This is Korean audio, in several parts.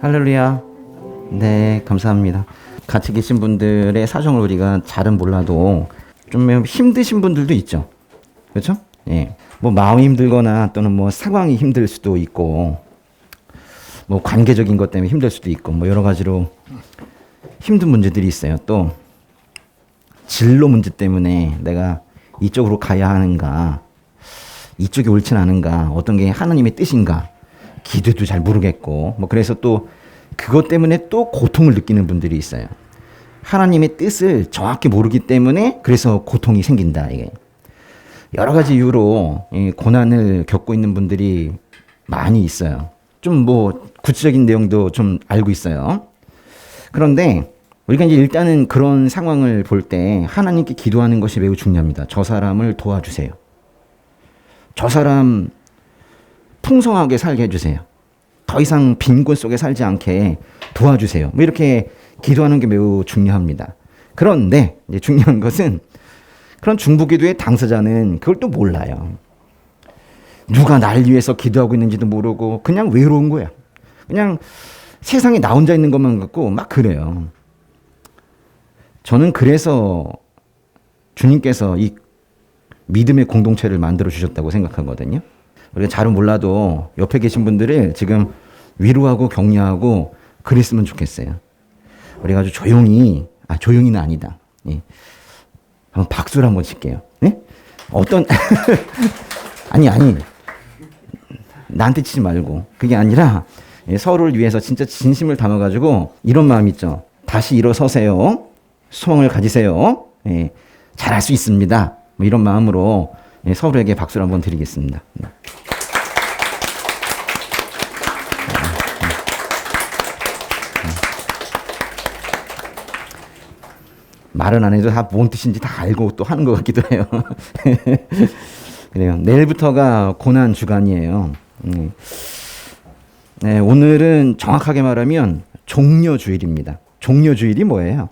할렐루야. 네, 감사합니다. 같이 계신 분들의 사정을 우리가 잘은 몰라도 좀 힘드신 분들도 있죠. 그렇죠? 예. 뭐 마음이 힘들거나 또는 뭐 상황이 힘들 수도 있고 뭐 관계적인 것 때문에 힘들 수도 있고 뭐 여러 가지로 힘든 문제들이 있어요. 또 진로 문제 때문에 내가 이쪽으로 가야 하는가, 이쪽이 옳진 않은가, 어떤 게 하나님의 뜻인가, 기도도 잘 모르겠고 뭐 그래서 또 그것 때문에 또 고통을 느끼는 분들이 있어요. 하나님의 뜻을 정확히 모르기 때문에 그래서 고통이 생긴다. 이게 여러 가지 이유로 고난을 겪고 있는 분들이 많이 있어요. 좀 뭐 구체적인 내용도 좀 알고 있어요. 그런데 우리가 이제 일단은 그런 상황을 볼 때 하나님께 기도하는 것이 매우 중요합니다. 저 사람을 도와주세요. 저 사람 풍성하게 살게 해주세요. 더 이상 빈곤 속에 살지 않게 도와주세요. 뭐 이렇게 기도하는 게 매우 중요합니다. 그런데 이제 중요한 것은 그런 중보기도의 당사자는 그걸 또 몰라요. 누가 날 위해서 기도하고 있는지도 모르고 그냥 외로운 거야. 그냥 세상에 나 혼자 있는 것만 갖고 막 그래요. 저는 그래서 주님께서 이 믿음의 공동체를 만들어 주셨다고 생각하거든요. 우리가 잘은 몰라도 옆에 계신 분들을 지금 위로하고 격려하고 그랬으면 좋겠어요. 우리가 아주 조용히, 조용히는 아니다. 예. 한번 박수를 한번 칠게요. 예? 어떤, 아니. 나한테 치지 말고. 그게 아니라 서로를 위해서 진짜 진심을 담아가지고 이런 마음 있죠. 다시 일어서세요. 소망을 가지세요. 예. 잘할 수 있습니다. 뭐 이런 마음으로 서로에게 박수를 한번 드리겠습니다. 말은 안 해도 다 뭔 뜻인지 다 알고 또 하는 것 같기도 해요. 그래요. 내일부터가 고난 주간이에요. 네, 오늘은 정확하게 말하면 종려주일입니다. 종려주일이 뭐예요?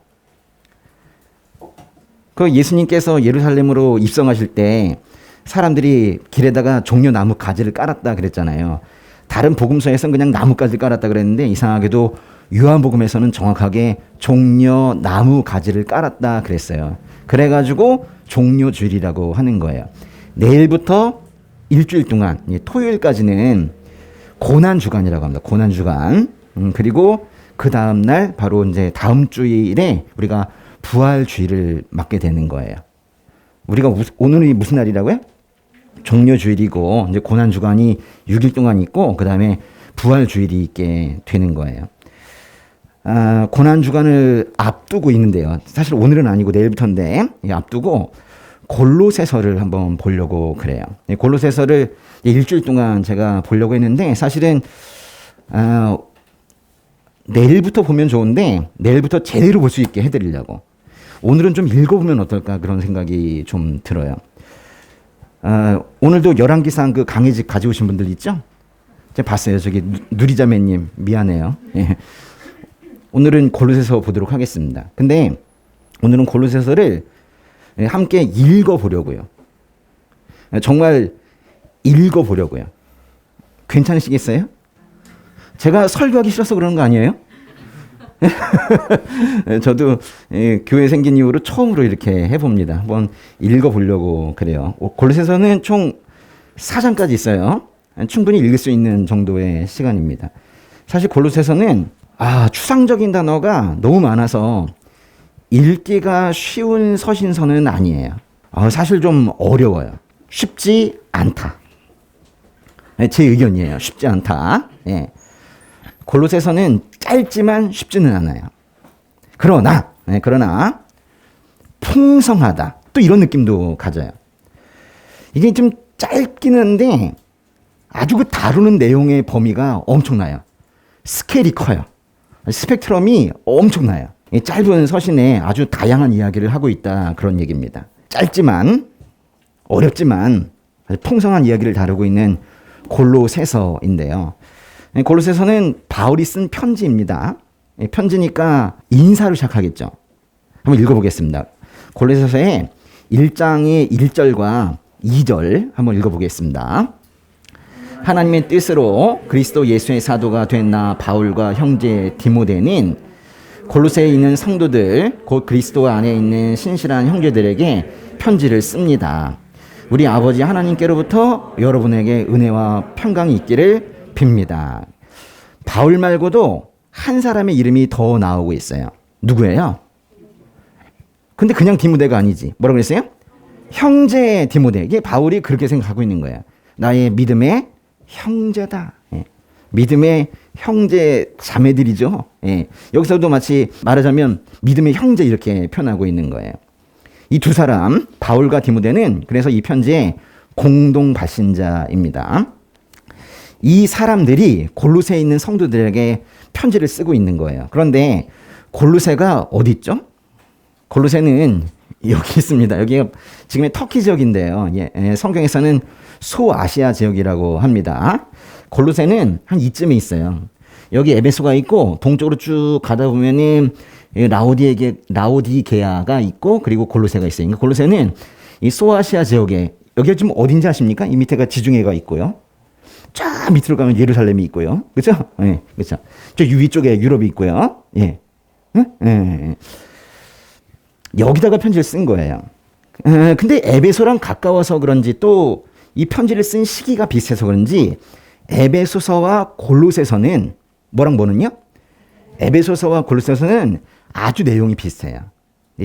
그 예수님께서 예루살렘으로 입성하실 때 사람들이 길에다가 종려나무 가지를 깔았다 그랬잖아요. 다른 복음서에서는 그냥 나뭇가지를 깔았다 그랬는데 이상하게도 요한복음에서는 정확하게 종려나무 가지를 깔았다 그랬어요. 그래가지고 종려주일이라고 하는 거예요. 내일부터 일주일 동안 토요일까지는 고난주간이라고 합니다. 고난주간. 그리고 그 다음날 바로 이제 다음 주일에 우리가 부활주일을 맞게 되는 거예요. 우리가 오늘이 무슨 날이라고요? 종려주일이고 이제 고난주간이 6일 동안 있고 그 다음에 부활주일이 있게 되는 거예요. 고난주간을 앞두고 있는데요. 사실 오늘은 아니고 내일부터인데 앞두고 골로새서를 한번 보려고 그래요. 골로새서를 일주일 동안 제가 보려고 했는데 사실은 내일부터 보면 좋은데 내일부터 제대로 볼 수 있게 해드리려고. 오늘은 좀 읽어보면 어떨까 그런 생각이 좀 들어요. 오늘도 열왕기상 그 강의집 가져오신 분들 있죠? 제가 봤어요. 저기 누리자매님 미안해요. 예. 오늘은 골로새서 보도록 하겠습니다. 근데 오늘은 골로새서를 함께 읽어보려고요. 정말 읽어보려고요. 괜찮으시겠어요? 제가 설교하기 싫어서 그러는 거 아니에요? 저도 교회 생긴 이후로 처음으로 이렇게 해봅니다. 한번 읽어보려고 그래요. 골로새서는 총 4장까지 있어요. 충분히 읽을 수 있는 정도의 시간입니다. 사실 골로새서는 추상적인 단어가 너무 많아서 읽기가 쉬운 서신서는 아니에요. 사실 좀 어려워요. 쉽지 않다. 제 의견이에요. 쉽지 않다. 예. 골로새서는 짧지만 쉽지는 않아요. 그러나 풍성하다. 또 이런 느낌도 가져요. 이게 좀 짧기는 한데 아주 그 다루는 내용의 범위가 엄청나요. 스케일이 커요. 스펙트럼이 엄청나요. 짧은 서신에 아주 다양한 이야기를 하고 있다 그런 얘기입니다. 짧지만 어렵지만 아주 풍성한 이야기를 다루고 있는 골로새서인데요. 골로새서는 바울이 쓴 편지입니다. 편지니까 인사로 시작하겠죠. 한번 읽어보겠습니다. 골로새서의 1장의 1절과 2절 한번 읽어보겠습니다. 하나님의 뜻으로 그리스도 예수의 사도가 된 나 바울과 형제 디모데는 골로새에 있는 성도들, 곧 그리스도 안에 있는 신실한 형제들에게 편지를 씁니다. 우리 아버지 하나님께로부터 여러분에게 은혜와 평강이 있기를 빕니다. 바울 말고도 한 사람의 이름이 더 나오고 있어요. 누구예요? 근데 그냥 디모데가 아니지. 뭐라고 그랬어요? 형제 디모데. 이게 바울이 그렇게 생각하고 있는 거예요. 나의 믿음의 형제다. 예. 믿음의 형제 자매들이죠. 예. 여기서도 마치 말하자면 믿음의 형제 이렇게 표현하고 있는 거예요. 이 두 사람 바울과 디모데는 그래서 이 편지의 공동 발신자입니다. 이 사람들이 골로새에 있는 성도들에게 편지를 쓰고 있는 거예요. 그런데 골로새가 어디 있죠? 골로새는 여기 있습니다. 여기가 지금의 터키 지역인데요. 예, 성경에서는 소아시아 지역이라고 합니다. 골로새는 한 이쯤에 있어요. 여기 에베소가 있고 동쪽으로 쭉 가다 보면은 라오디게아가 있고 그리고 골로새가 있어요. 그러니까 골로새는 이 소아시아 지역에 여기가 지금 어딘지 아십니까? 이 밑에가 지중해가 있고요. 쫙 밑으로 가면 예루살렘이 있고요. 그렇죠? 예, 그렇죠. 저 위쪽에 유럽이 있고요. 예. 예. 여기다가 편지를 쓴 거예요. 근데 에베소랑 가까워서 그런지 또 이 편지를 쓴 시기가 비슷해서 그런지 에베소서와 골로새서는 뭐랑 뭐는요? 에베소서와 골로새서는 아주 내용이 비슷해요.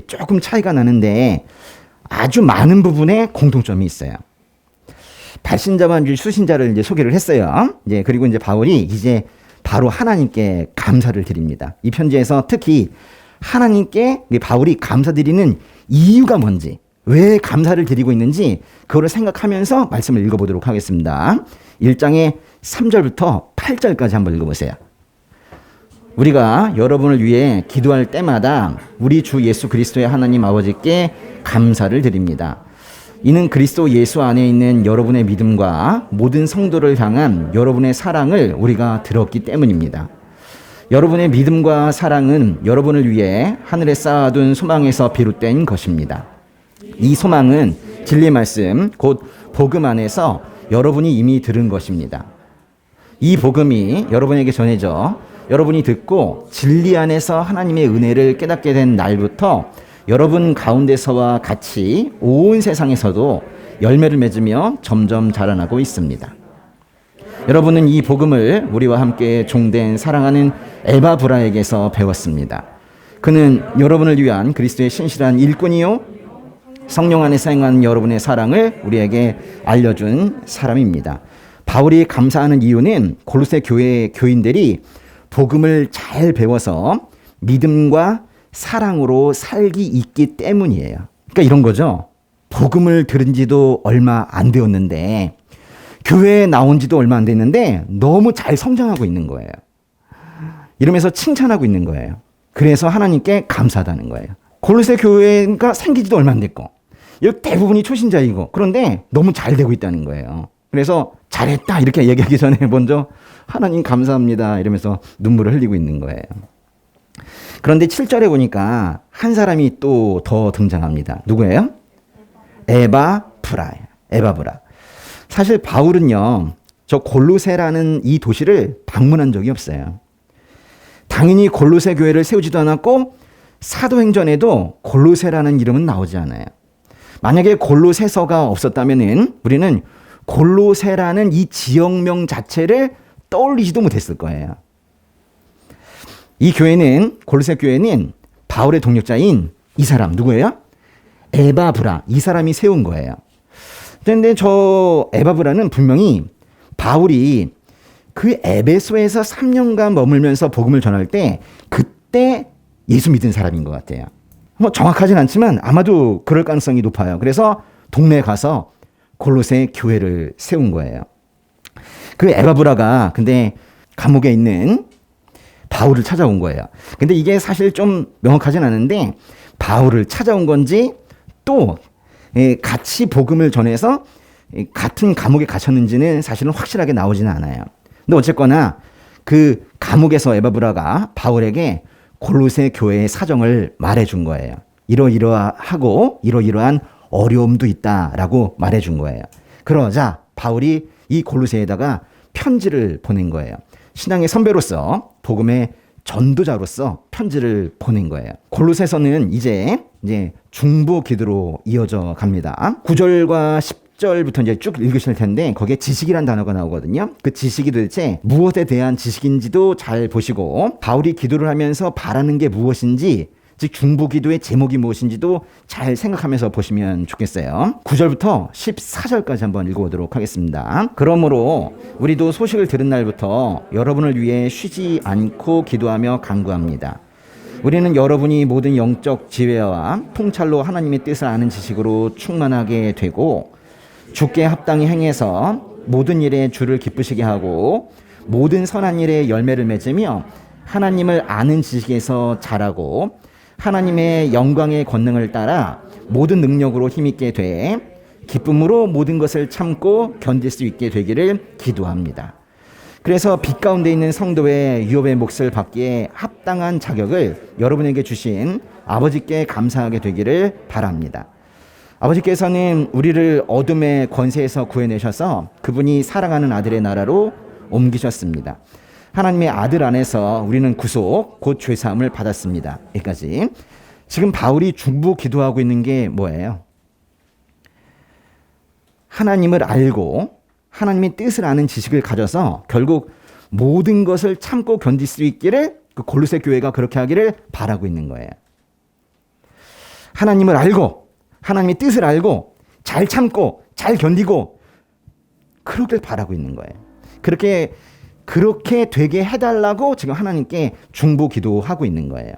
조금 차이가 나는데 아주 많은 부분에 공통점이 있어요. 발신자와 수신자를 이제 소개를 했어요. 이제 그리고 이제 바울이 이제 바로 하나님께 감사를 드립니다. 이 편지에서 특히 하나님께 바울이 감사드리는 이유가 뭔지, 왜 감사를 드리고 있는지 그거를 생각하면서 말씀을 읽어보도록 하겠습니다. 1장의 3절부터 8절까지 한번 읽어보세요. 우리가 여러분을 위해 기도할 때마다 우리 주 예수 그리스도의 하나님 아버지께 감사를 드립니다. 이는 그리스도 예수 안에 있는 여러분의 믿음과 모든 성도를 향한 여러분의 사랑을 우리가 들었기 때문입니다. 여러분의 믿음과 사랑은 여러분을 위해 하늘에 쌓아둔 소망에서 비롯된 것입니다. 이 소망은 진리의 말씀, 곧 복음 안에서 여러분이 이미 들은 것입니다. 이 복음이 여러분에게 전해져 여러분이 듣고 진리 안에서 하나님의 은혜를 깨닫게 된 날부터 여러분 가운데서와 같이 온 세상에서도 열매를 맺으며 점점 자라나고 있습니다. 여러분은 이 복음을 우리와 함께 종된 사랑하는 에바브라에게서 배웠습니다. 그는 여러분을 위한 그리스도의 신실한 일꾼이요 성령 안에서 행한 여러분의 사랑을 우리에게 알려준 사람입니다. 바울이 감사하는 이유는 골로새 교회 교인들이 복음을 잘 배워서 믿음과 사랑으로 살기 있기 때문이에요. 그러니까 이런 거죠. 복음을 들은 지도 얼마 안 되었는데 교회에 나온 지도 얼마 안 됐는데 너무 잘 성장하고 있는 거예요. 이러면서 칭찬하고 있는 거예요. 그래서 하나님께 감사하다는 거예요. 골로새 교회가 생기지도 얼마 안 됐고 여기 대부분이 초신자이고 그런데 너무 잘 되고 있다는 거예요. 그래서 잘했다 이렇게 얘기하기 전에 먼저 하나님 감사합니다 이러면서 눈물을 흘리고 있는 거예요. 그런데 7절에 보니까 한 사람이 또 더 등장합니다. 누구예요? 에바브라. 사실 바울은요, 저 골로새라는 이 도시를 방문한 적이 없어요. 당연히 골로새 교회를 세우지도 않았고 사도행전에도 골로새라는 이름은 나오지 않아요. 만약에 골로새서가 없었다면은 우리는 골로새라는 이 지역명 자체를 떠올리지도 못했을 거예요. 이 교회는 골로새 교회는 바울의 동력자인 이 사람 누구예요? 에바브라 이 사람이 세운 거예요. 그런데 저 에바브라는 분명히 바울이 그 에베소에서 3년간 머물면서 복음을 전할 때 그때 예수 믿은 사람인 것 같아요. 뭐 정확하진 않지만 아마도 그럴 가능성이 높아요. 그래서 동네에 가서 골로새 교회를 세운 거예요. 그 에바브라가 근데 감옥에 있는 바울을 찾아온 거예요. 근데 이게 사실 좀 명확하진 않은데 바울을 찾아온 건지 또 같이 복음을 전해서 같은 감옥에 갇혔는지는 사실은 확실하게 나오지는 않아요. 근데 어쨌거나 그 감옥에서 에바브라가 바울에게 골로새 교회의 사정을 말해준 거예요. 이러이러하고 이러이러한 어려움도 있다라고 말해준 거예요. 그러자 바울이 이 골로새에다가 편지를 보낸 거예요. 신앙의 선배로서 복음의 전도자로서 편지를 보낸 거예요. 골로새서는 이제 중보 기도로 이어져 갑니다. 9절과 10절부터 이제 쭉 읽으실 텐데 거기에 지식이란 단어가 나오거든요. 그 지식이 도대체 무엇에 대한 지식인지도 잘 보시고 바울이 기도를 하면서 바라는 게 무엇인지, 즉 중보 기도의 제목이 무엇인지도 잘 생각하면서 보시면 좋겠어요. 9절부터 14절까지 한번 읽어보도록 하겠습니다. 그러므로 우리도 소식을 들은 날부터 여러분을 위해 쉬지 않고 기도하며 간구합니다. 우리는 여러분이 모든 영적 지혜와 통찰로 하나님의 뜻을 아는 지식으로 충만하게 되고 주께 합당히 행해서 모든 일에 주를 기쁘시게 하고 모든 선한 일에 열매를 맺으며 하나님을 아는 지식에서 자라고 하나님의 영광의 권능을 따라 모든 능력으로 힘있게 돼 기쁨으로 모든 것을 참고 견딜 수 있게 되기를 기도합니다. 그래서 빛 가운데 있는 성도의 유업의 몫을 받기에 합당한 자격을 여러분에게 주신 아버지께 감사하게 되기를 바랍니다. 아버지께서는 우리를 어둠의 권세에서 구해내셔서 그분이 사랑하는 아들의 나라로 옮기셨습니다. 하나님의 아들 안에서 우리는 구속, 곧 죄사함을 받았습니다. 여기까지. 지금 바울이 중보 기도하고 있는 게 뭐예요? 하나님을 알고 하나님의 뜻을 아는 지식을 가져서 결국 모든 것을 참고 견딜 수 있기를 그 골로새 교회가 그렇게 하기를 바라고 있는 거예요. 하나님을 알고 하나님의 뜻을 알고 잘 참고 잘 견디고 그렇게 바라고 있는 거예요. 그렇게 되게 해달라고 지금 하나님께 중보 기도하고 있는 거예요.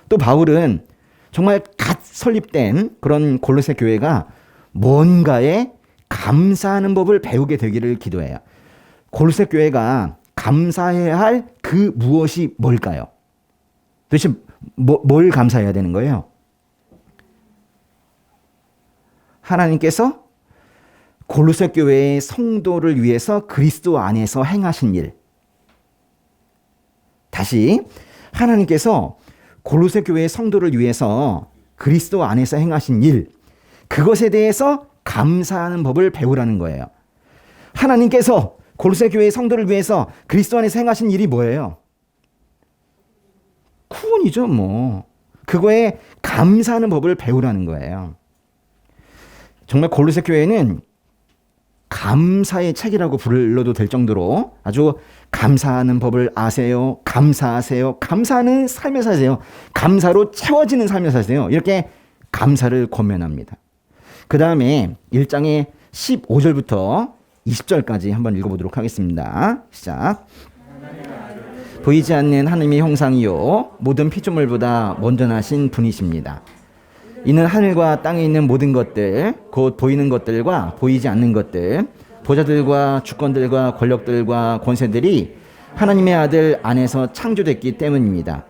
또 바울은 정말 갓 설립된 그런 골로새 교회가 뭔가에 감사하는 법을 배우게 되기를 기도해요. 골로새 교회가 감사해야 할 그 무엇이 뭘까요? 도대체 뭘 감사해야 되는 거예요? 하나님께서 골로새 교회의 성도를 위해서 그리스도 안에서 행하신 일. 다시 하나님께서 골로새 교회의 성도를 위해서 그리스도 안에서 행하신 일, 그것에 대해서 감사하는 법을 배우라는 거예요. 하나님께서 골로새 교회의 성도를 위해서 그리스도 안에서 행하신 일이 뭐예요? 구원이죠, 뭐. 그거에 감사하는 법을 배우라는 거예요. 정말 골로새 교회는 감사의 책이라고 불러도 될 정도로 아주 감사하는 법을 아세요. 감사하세요. 감사하는 삶을 사세요. 감사로 채워지는 삶을 사세요. 이렇게 감사를 권면합니다. 그 다음에 1장의 15절부터 20절까지 한번 읽어보도록 하겠습니다. 시작. 보이지 않는 하나님의 형상이요 모든 피조물보다 먼저 나신 분이십니다. 이는 하늘과 땅에 있는 모든 것들, 곧 보이는 것들과 보이지 않는 것들, 보좌들과 주권들과 권력들과 권세들이 하나님의 아들 안에서 창조됐기 때문입니다.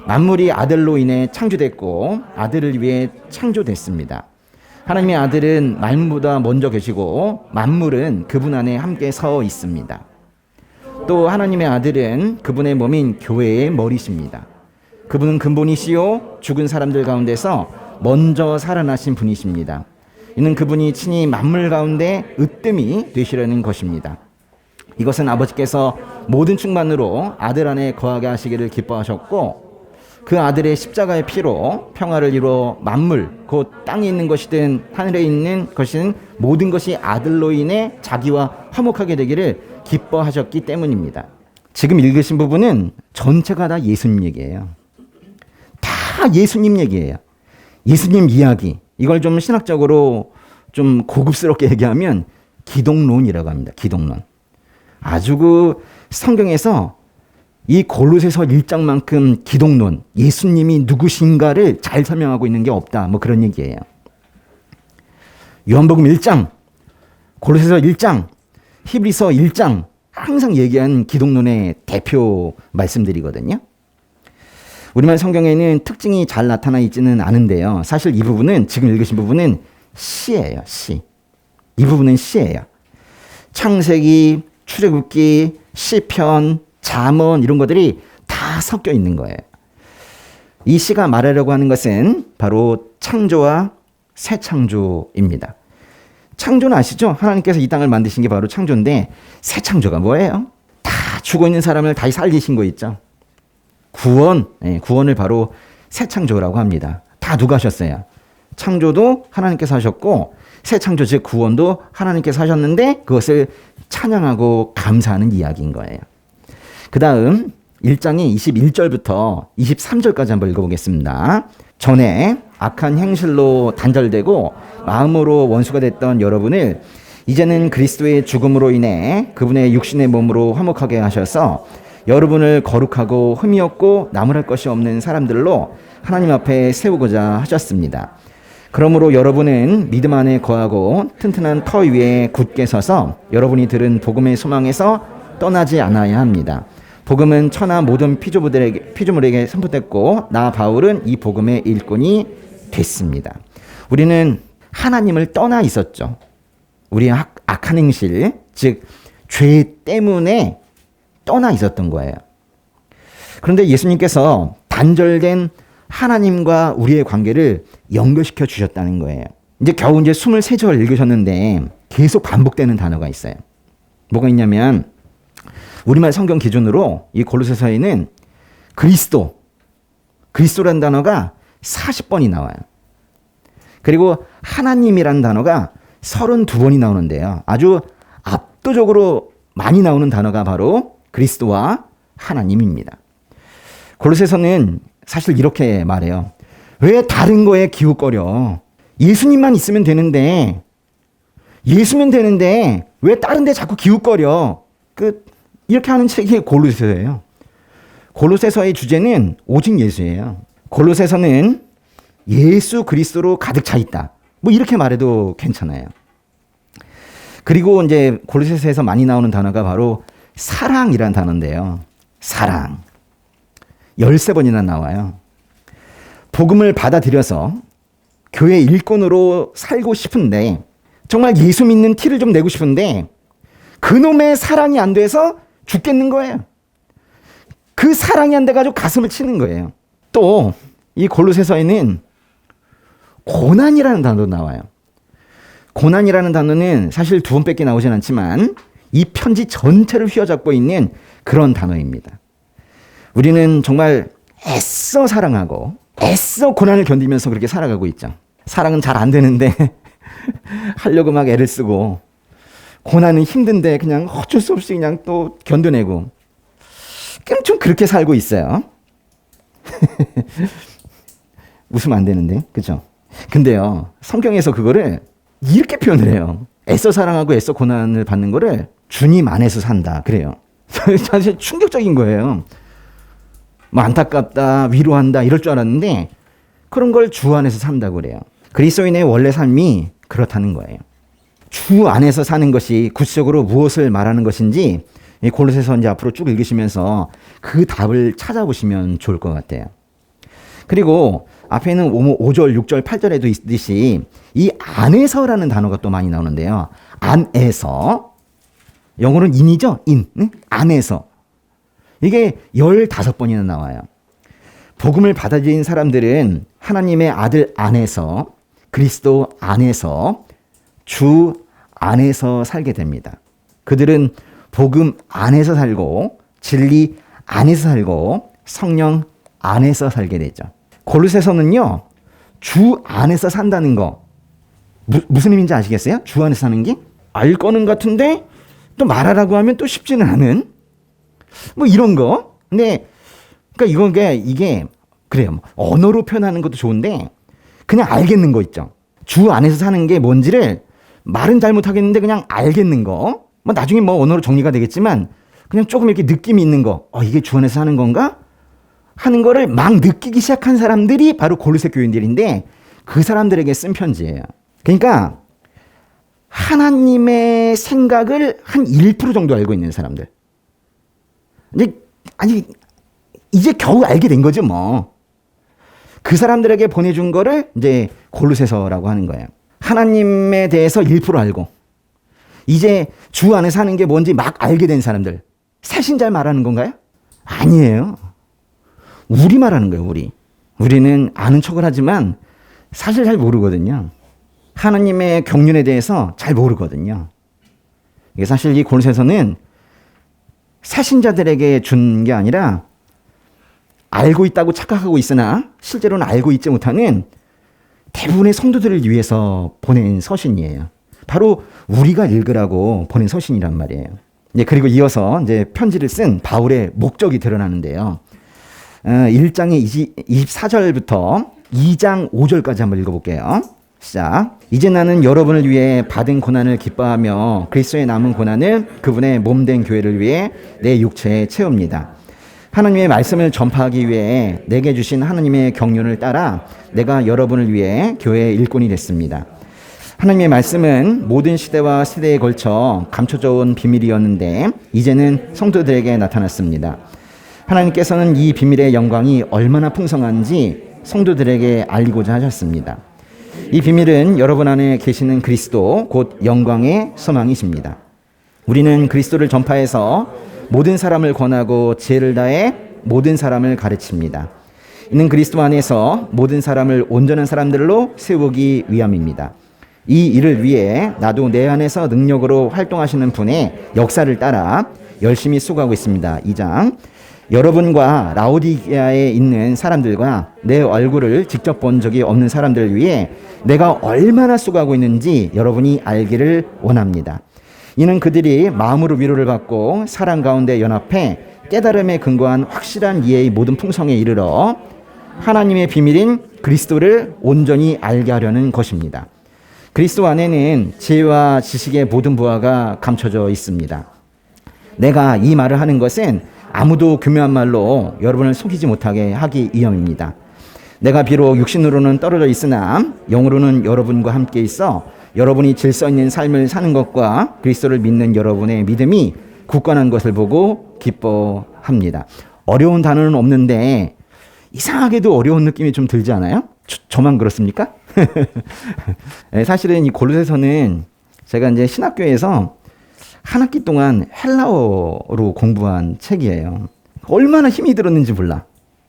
만물이 아들로 인해 창조됐고 아들을 위해 창조됐습니다. 하나님의 아들은 만물보다 먼저 계시고 만물은 그분 안에 함께 서 있습니다. 또 하나님의 아들은 그분의 몸인 교회의 머리십니다. 그분은 근본이시요 죽은 사람들 가운데서 먼저 살아나신 분이십니다. 이는 그분이 친히 만물 가운데 으뜸이 되시려는 것입니다. 이것은 아버지께서 모든 충만으로 아들 안에 거하게 하시기를 기뻐하셨고 그 아들의 십자가의 피로 평화를 이루어 만물 곧 땅에 있는 것이든 하늘에 있는 것이든 모든 것이 아들로 인해 자기와 화목하게 되기를 기뻐하셨기 때문입니다. 지금 읽으신 부분은 전체가 다 예수님 얘기예요. 다 예수님 얘기예요. 예수님 이야기. 이걸 좀 신학적으로 좀 고급스럽게 얘기하면 기독론이라고 합니다. 기독론. 아주 그 성경에서 이 골로새서 1장만큼 기독론, 예수님이 누구신가를 잘 설명하고 있는 게 없다. 뭐 그런 얘기예요. 요한복음 1장, 골로새서 1장, 히브리서 1장 항상 얘기한 기독론의 대표 말씀들이거든요. 우리말 성경에는 특징이 잘 나타나 있지는 않은데요. 사실 이 부분은 지금 읽으신 부분은 시예요. 시. 이 부분은 시예요. 창세기, 출애굽기, 시편, 잠언 이런 것들이 다 섞여 있는 거예요. 이 시가 말하려고 하는 것은 바로 창조와 새 창조입니다. 창조는 아시죠? 하나님께서 이 땅을 만드신 게 바로 창조인데 새 창조가 뭐예요? 다 죽어 있는 사람을 다시 살리신 거 있죠. 구원, 구원을 바로 새 창조라고 합니다. 다 누가 하셨어요? 창조도 하나님께서 하셨고 새 창조 즉 구원도 하나님께서 하셨는데 그것을 찬양하고 감사하는 이야기인 거예요. 그 다음 1장의 21절부터 23절까지 한번 읽어보겠습니다. 전에 악한 행실로 단절되고 마음으로 원수가 됐던 여러분을 이제는 그리스도의 죽음으로 인해 그분의 육신의 몸으로 화목하게 하셔서 여러분을 거룩하고 흠이 없고 나무랄 것이 없는 사람들로 하나님 앞에 세우고자 하셨습니다. 그러므로 여러분은 믿음 안에 거하고 튼튼한 터 위에 굳게 서서 여러분이 들은 복음의 소망에서 떠나지 않아야 합니다. 복음은 천하 모든 피조물에게 선포됐고 나 바울은 이 복음의 일꾼이 됐습니다. 우리는 하나님을 떠나 있었죠. 우리의 악한 행실, 즉 죄 때문에 떠나 있었던 거예요. 그런데 예수님께서 단절된 하나님과 우리의 관계를 연결시켜 주셨다는 거예요. 이제 겨우 이제 23절 읽으셨는데 계속 반복되는 단어가 있어요. 뭐가 있냐면 우리말 성경 기준으로 이 골로새서에는 그리스도라는 단어가 40번이 나와요. 그리고 하나님이라는 단어가 32번이 나오는데요. 아주 압도적으로 많이 나오는 단어가 바로 그리스도와 하나님입니다. 골로새서는 사실 이렇게 말해요. 왜 다른 거에 기웃거려? 예수님만 있으면 되는데 왜 다른 데 자꾸 기웃거려? 이렇게 하는 책이 골로새서예요. 골로새서의 주제는 오직 예수예요. 골로새서는 예수 그리스도로 가득 차 있다. 뭐 이렇게 말해도 괜찮아요. 그리고 이제 골로새서에서 많이 나오는 단어가 바로 사랑이란 단어인데요. 사랑. 13번이나 나와요. 복음을 받아들여서 교회 일꾼으로 살고 싶은데 정말 예수 믿는 티를 좀 내고 싶은데 그놈의 사랑이 안 돼서 죽겠는 거예요. 그 사랑이 안 돼가지고 가슴을 치는 거예요. 또 이 골로새서에는 고난이라는 단어도 나와요. 고난이라는 단어는 사실 두 번밖에 나오진 않지만 이 편지 전체를 휘어잡고 있는 그런 단어입니다. 우리는 정말 애써 사랑하고 애써 고난을 견디면서 그렇게 살아가고 있죠. 사랑은 잘 안 되는데 하려고 막 애를 쓰고 고난은 힘든데 그냥 어쩔 수 없이 그냥 또 견뎌내고 좀 그렇게 살고 있어요. 웃으면 안 되는데, 그죠? 근데요, 성경에서 그거를 이렇게 표현을 해요. 애써 사랑하고 애써 고난을 받는 거를 주님 안에서 산다. 그래요. 사실 충격적인 거예요. 뭐 안타깝다, 위로한다 이럴 줄 알았는데 그런 걸 주 안에서 산다고 그래요. 그리스도인의 원래 삶이 그렇다는 거예요. 주 안에서 사는 것이 구체적으로 무엇을 말하는 것인지 골로새서 이제 앞으로 쭉 읽으시면서 그 답을 찾아보시면 좋을 것 같아요. 그리고 앞에는 5절, 6절, 8절에도 있듯이 이 안에서라는 단어가 또 많이 나오는데요. 안에서, 영어로는 in이죠? in, 안에서. 이게 15번이나 나와요. 복음을 받아들인 사람들은 하나님의 아들 안에서, 그리스도 안에서, 주 안에서 살게 됩니다. 그들은 복음 안에서 살고 진리 안에서 살고 성령 안에서 살게 되죠. 골로새서는요, 주 안에서 산다는 거 무슨 의미인지 아시겠어요? 주 안에서 사는 게 알 거는 같은데 또 말하라고 하면 또 쉽지는 않은 뭐 이런 거. 근데 그러니까 이게 그래요. 언어로 표현하는 것도 좋은데 그냥 알겠는 거 있죠. 주 안에서 사는 게 뭔지를 말은 잘못하겠는데 그냥 알겠는 거. 뭐 나중에 뭐 언어로 정리가 되겠지만 그냥 조금 이렇게 느낌이 있는 거. 이게 주 안에서 사는 건가? 하는 거를 막 느끼기 시작한 사람들이 바로 골로새 교인들인데 그 사람들에게 쓴 편지예요. 그러니까 하나님의 생각을 한 1% 정도 알고 있는 사람들. 이제 겨우 알게 된 거죠, 뭐. 그 사람들에게 보내준 거를 이제 골로새서라고 하는 거예요. 하나님에 대해서 1% 알고 이제 주 안에 사는 게 뭔지 막 알게 된 사람들. 새신자를 말하는 건가요? 아니에요. 우리 말하는 거예요, 우리. 우리는 아는 척을 하지만 사실 잘 모르거든요. 하나님의 경륜에 대해서 잘 모르거든요. 이게 사실 이 골로새서는 새신자들에게 준 게 아니라 알고 있다고 착각하고 있으나 실제로는 알고 있지 못하는 대부분의 성도들을 위해서 보낸 서신이에요. 바로 우리가 읽으라고 보낸 서신이란 말이에요. 그리고 이어서 이제 편지를 쓴 바울의 목적이 드러나는데요. 1장의 24절부터 2장 5절까지 한번 읽어볼게요. 시작. 이제 나는 여러분을 위해 받은 고난을 기뻐하며 그리스도의 남은 고난을 그분의 몸된 교회를 위해 내 육체에 채웁니다. 하나님의 말씀을 전파하기 위해 내게 주신 하나님의 경륜을 따라 내가 여러분을 위해 교회의 일꾼이 됐습니다. 하나님의 말씀은 모든 시대와 세대에 걸쳐 감춰져 온 비밀이었는데 이제는 성도들에게 나타났습니다. 하나님께서는 이 비밀의 영광이 얼마나 풍성한지 성도들에게 알리고자 하셨습니다. 이 비밀은 여러분 안에 계시는 그리스도 곧 영광의 소망이십니다. 우리는 그리스도를 전파해서 모든 사람을 권하고 지혜를 다해 모든 사람을 가르칩니다. 이는 그리스도 안에서 모든 사람을 온전한 사람들로 세우기 위함입니다. 이 일을 위해 나도 내 안에서 능력으로 활동하시는 분의 역사를 따라 열심히 수고하고 있습니다. 2장. 여러분과 라오디게아에 있는 사람들과 내 얼굴을 직접 본 적이 없는 사람들을 위해 내가 얼마나 수고하고 있는지 여러분이 알기를 원합니다. 이는 그들이 마음으로 위로를 받고 사랑 가운데 연합해 깨달음에 근거한 확실한 이해의 모든 풍성에 이르러 하나님의 비밀인 그리스도를 온전히 알게 하려는 것입니다. 그리스도 안에는 지혜와 지식의 모든 부하가 감춰져 있습니다. 내가 이 말을 하는 것은 아무도 교묘한 말로 여러분을 속이지 못하게 하기 위함입니다. 내가 비록 육신으로는 떨어져 있으나 영으로는 여러분과 함께 있어 여러분이 질서 있는 삶을 사는 것과 그리스도를 믿는 여러분의 믿음이 굳건한 것을 보고 기뻐합니다. 어려운 단어는 없는데 이상하게도 어려운 느낌이 좀 들지 않아요? 저만 그렇습니까? 사실은 이 골로새서는 제가 이제 신학교에서 한 학기 동안 헬라어로 공부한 책이에요. 얼마나 힘이 들었는지 몰라.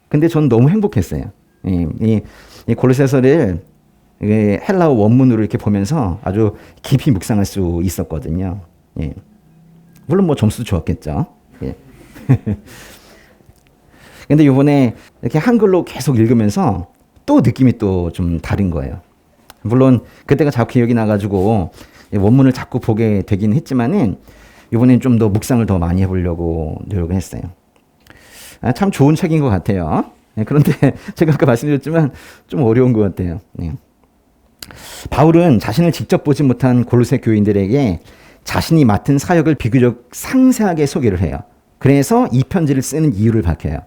근데 전 너무 행복했어요. 이 골로새서를 헬라어 원문으로 이렇게 보면서 아주 깊이 묵상할 수 있었거든요. 물론 뭐 점수도 좋았겠죠. 근데 이번에 이렇게 한글로 계속 읽으면서 또 느낌이 또 좀 다른 거예요. 물론 그때가 자꾸 기억이 나가지고 원문을 자꾸 보게 되긴 했지만은 이번엔 좀 더 묵상을 더 많이 해보려고 노력을 했어요. 참 좋은 책인 것 같아요. 그런데 제가 아까 말씀드렸지만 좀 어려운 것 같아요. 바울은 자신을 직접 보지 못한 골로새 교인들에게 자신이 맡은 사역을 비교적 상세하게 소개를 해요. 그래서 이 편지를 쓰는 이유를 밝혀요.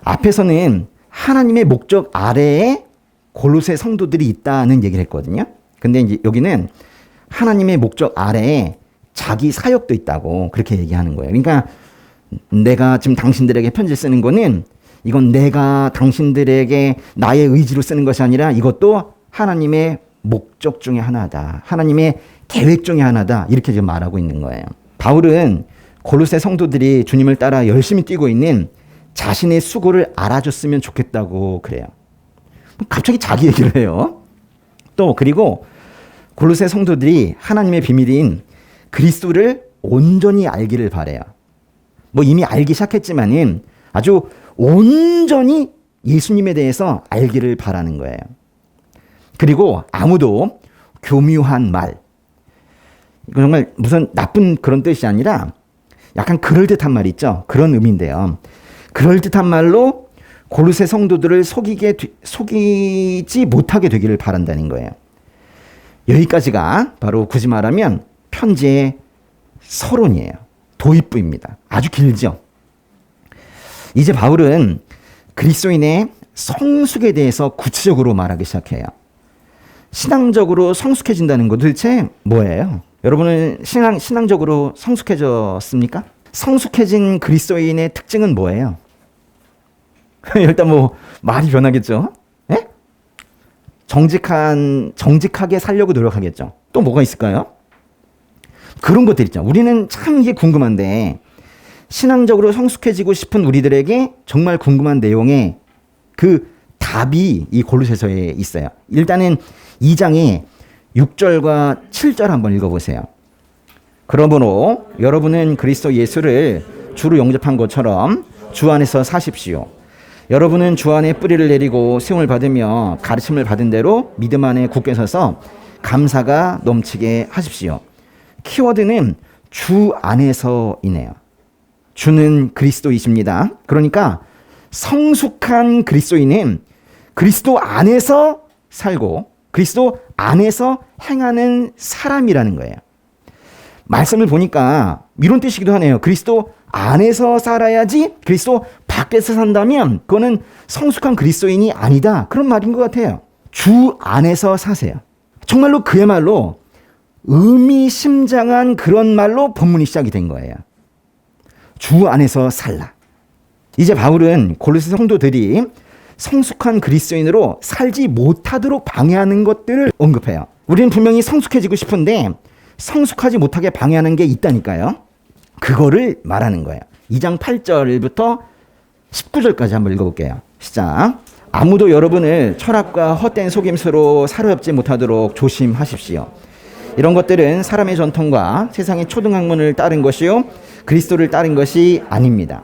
앞에서는 하나님의 목적 아래에 골로새 성도들이 있다는 얘기를 했거든요. 근데 이제 여기는 하나님의 목적 아래에 자기 사역도 있다고 그렇게 얘기하는 거예요. 그러니까 내가 지금 당신들에게 편지를 쓰는 거는 이건 내가 당신들에게 나의 의지로 쓰는 것이 아니라 이것도 하나님의 목적 중에 하나다. 하나님의 계획 중에 하나다. 이렇게 지금 말하고 있는 거예요. 바울은 골로새 성도들이 주님을 따라 열심히 뛰고 있는 자신의 수고를 알아줬으면 좋겠다고 그래요. 갑자기 자기 얘기를 해요. 또 그리고 골로새 성도들이 하나님의 비밀인 그리스도를 온전히 알기를 바래요. 뭐 이미 알기 시작했지만은 아주 온전히 예수님에 대해서 알기를 바라는 거예요. 그리고 아무도 교묘한 말, 이건 정말 무슨 나쁜 그런 뜻이 아니라 약간 그럴듯한 말 있죠. 그런 의미인데요. 그럴듯한 말로 골로새 성도들을 속이지 못하게 되기를 바란다는 거예요. 여기까지가 바로 굳이 말하면 편지의 서론이에요. 도입부입니다. 아주 길죠. 이제 바울은 그리스도인의 성숙에 대해서 구체적으로 말하기 시작해요. 신앙적으로 성숙해진다는 것 도대체 뭐예요? 여러분은 신앙적으로 성숙해졌습니까? 성숙해진 그리스도인의 특징은 뭐예요? 일단 뭐 말이 변하겠죠. 예? 정직하게 살려고 노력하겠죠. 또 뭐가 있을까요? 그런 것들 있죠. 우리는 참 이게 궁금한데 신앙적으로 성숙해지고 싶은 우리들에게 정말 궁금한 내용의 그 답이 이 골로새서에 있어요. 일단은 2장에 6절과 7절 한번 읽어보세요. 그러므로 여러분은 그리스도 예수를 주로 영접한 것처럼 주 안에서 사십시오. 여러분은 주 안에 뿌리를 내리고 세움을 받으며 가르침을 받은 대로 믿음 안에 굳게 서서 감사가 넘치게 하십시오. 키워드는 주 안에서이네요. 주는 그리스도이십니다. 그러니까 성숙한 그리스도인은 그리스도 안에서 살고 그리스도 안에서 행하는 사람이라는 거예요. 말씀을 보니까 이런 뜻이기도 하네요. 그리스도 안에서 살아야지 그리스도 밖에서 산다면 그거는 성숙한 그리스도인이 아니다. 그런 말인 것 같아요. 주 안에서 사세요. 정말로 그야말로 의미심장한 그런 말로 본문이 시작이 된 거예요. 주 안에서 살라. 이제 바울은 골로새 성도들이 성숙한 그리스도인으로 살지 못하도록 방해하는 것들을 언급해요. 우리는 분명히 성숙해지고 싶은데 성숙하지 못하게 방해하는 게 있다니까요. 그거를 말하는 거예요. 2장 8절부터 19절까지 한번 읽어볼게요. 시작. 아무도 여러분을 철학과 헛된 속임수로 사로잡지 못하도록 조심하십시오. 이런 것들은 사람의 전통과 세상의 초등학문을 따른 것이요 그리스도를 따른 것이 아닙니다.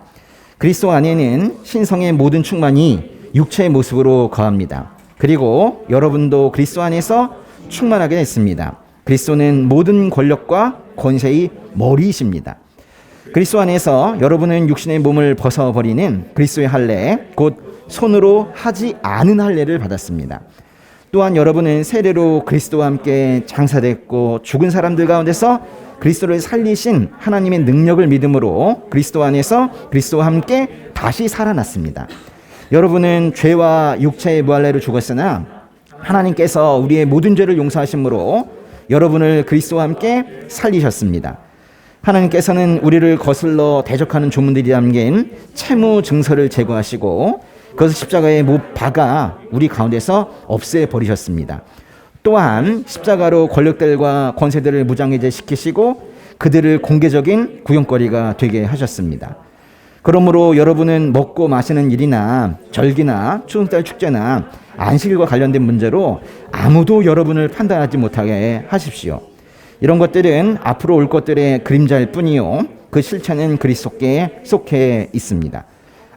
그리스도 안에는 신성의 모든 충만이 육체의 모습으로 거합니다. 그리고 여러분도 그리스도 안에서 충만하게 됐습니다. 그리스도는 모든 권력과 권세의 머리이십니다. 그리스도 안에서 여러분은 육신의 몸을 벗어버리는 그리스도의 할례, 곧 손으로 하지 않은 할례를 받았습니다. 또한 여러분은 세례로 그리스도와 함께 장사됐고 죽은 사람들 가운데서 그리스도를 살리신 하나님의 능력을 믿음으로 그리스도 안에서 그리스도와 함께 다시 살아났습니다. 여러분은 죄와 육체의 무할례로 죽었으나 하나님께서 우리의 모든 죄를 용서하심으로 여러분을 그리스도와 함께 살리셨습니다. 하나님께서는 우리를 거슬러 대적하는 조문들이 담긴 채무 증서를 제거하시고 그것을 십자가에 못 박아 우리 가운데서 없애버리셨습니다. 또한 십자가로 권력들과 권세들을 무장해제시키시고 그들을 공개적인 구경거리가 되게 하셨습니다. 그러므로 여러분은 먹고 마시는 일이나 절기나 추수달 축제나 안식일과 관련된 문제로 아무도 여러분을 판단하지 못하게 하십시오. 이런 것들은 앞으로 올 것들의 그림자일 뿐이요 그 실체는 그리스도께 속해 있습니다.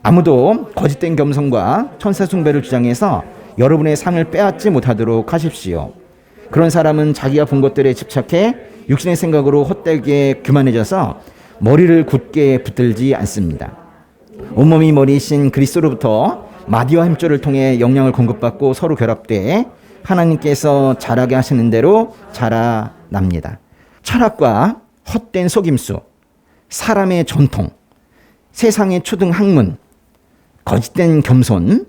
아무도 거짓된 겸손과 천사 숭배를 주장해서 여러분의 상을 빼앗지 못하도록 하십시오. 그런 사람은 자기가 본 것들에 집착해 육신의 생각으로 헛되게 교만해져서 머리를 굳게 붙들지 않습니다. 온몸이 머리이신 그리스도로부터 마디와 힘줄을 통해 영양을 공급받고 서로 결합돼 하나님께서 자라게 하시는 대로 자라납니다. 철학과 헛된 속임수, 사람의 전통, 세상의 초등학문, 거짓된 겸손,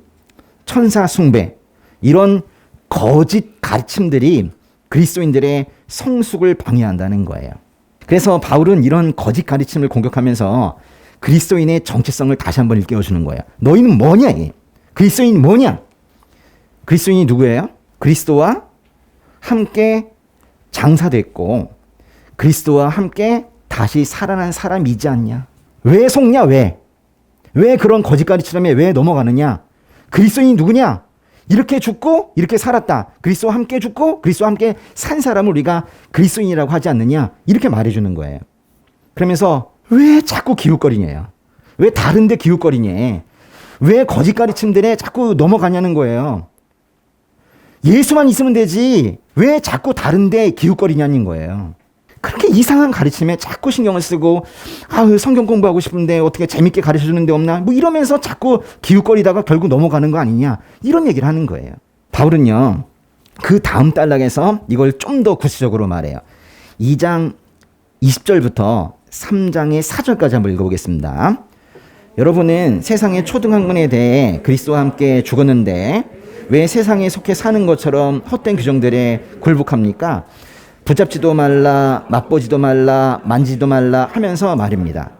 천사 숭배, 이런 거짓 가르침들이 그리스도인들의 성숙을 방해한다는 거예요. 그래서 바울은 이런 거짓 가르침을 공격하면서 그리스도인의 정체성을 다시 한번 일깨워주는 거예요. 너희는 뭐냐? 그리스도인이 뭐냐? 그리스도인이 누구예요? 그리스도와 함께 장사됐고 그리스도와 함께 다시 살아난 사람이지 않냐? 왜 속냐? 왜 그런 거짓 가르침에 왜 넘어가느냐? 그리스도인이 누구냐? 이렇게 죽고 이렇게 살았다. 그리스도와 함께 죽고 그리스도와 함께 산 사람을 우리가 그리스도인이라고 하지 않느냐? 이렇게 말해주는 거예요. 그러면서 왜 자꾸 기웃거리냐요? 왜 다른데 기웃거리냐? 왜 거짓 가르침들에 자꾸 넘어가냐는 거예요. 예수만 있으면 되지 왜 자꾸 다른데 기웃거리냐는 거예요. 그렇게 이상한 가르침에 자꾸 신경을 쓰고 성경 공부하고 싶은데 어떻게 재밌게 가르쳐주는 데 없나? 뭐 이러면서 자꾸 기웃거리다가 결국 넘어가는 거 아니냐? 이런 얘기를 하는 거예요. 바울은요. 그 다음 단락에서 이걸 좀 더 구체적으로 말해요. 2장 20절부터 3장의 4절까지 한번 읽어보겠습니다. 여러분은 세상의 초등학문에 대해 그리스도와 함께 죽었는데 왜 세상에 속해 사는 것처럼 헛된 규정들에 굴복합니까? 붙잡지도 말라, 맛보지도 말라, 만지도 말라 하면서 말입니다.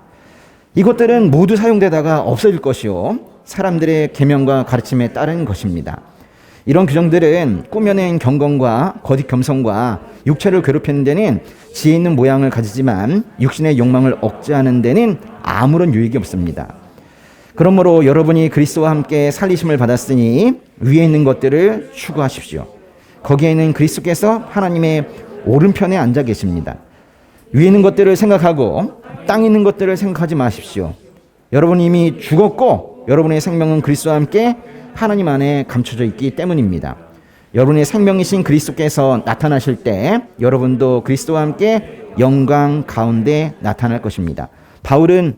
이것들은 모두 사용되다가 없어질 것이요 사람들의 계명과 가르침에 따른 것입니다. 이런 규정들은 꾸며낸 경건과 거짓 겸손과 육체를 괴롭히는 데는 지혜 있는 모양을 가지지만 육신의 욕망을 억제하는 데는 아무런 유익이 없습니다. 그러므로 여러분이 그리스도와 함께 살리심을 받았으니 위에 있는 것들을 추구하십시오. 거기에는 그리스도께서 하나님의 오른편에 앉아 계십니다. 위에 있는 것들을 생각하고 땅에 있는 것들을 생각하지 마십시오. 여러분 이미 죽었고 여러분의 생명은 그리스도와 함께 하나님 안에 감춰져 있기 때문입니다. 여러분의 생명이신 그리스도께서 나타나실 때 여러분도 그리스도와 함께 영광 가운데 나타날 것입니다. 바울은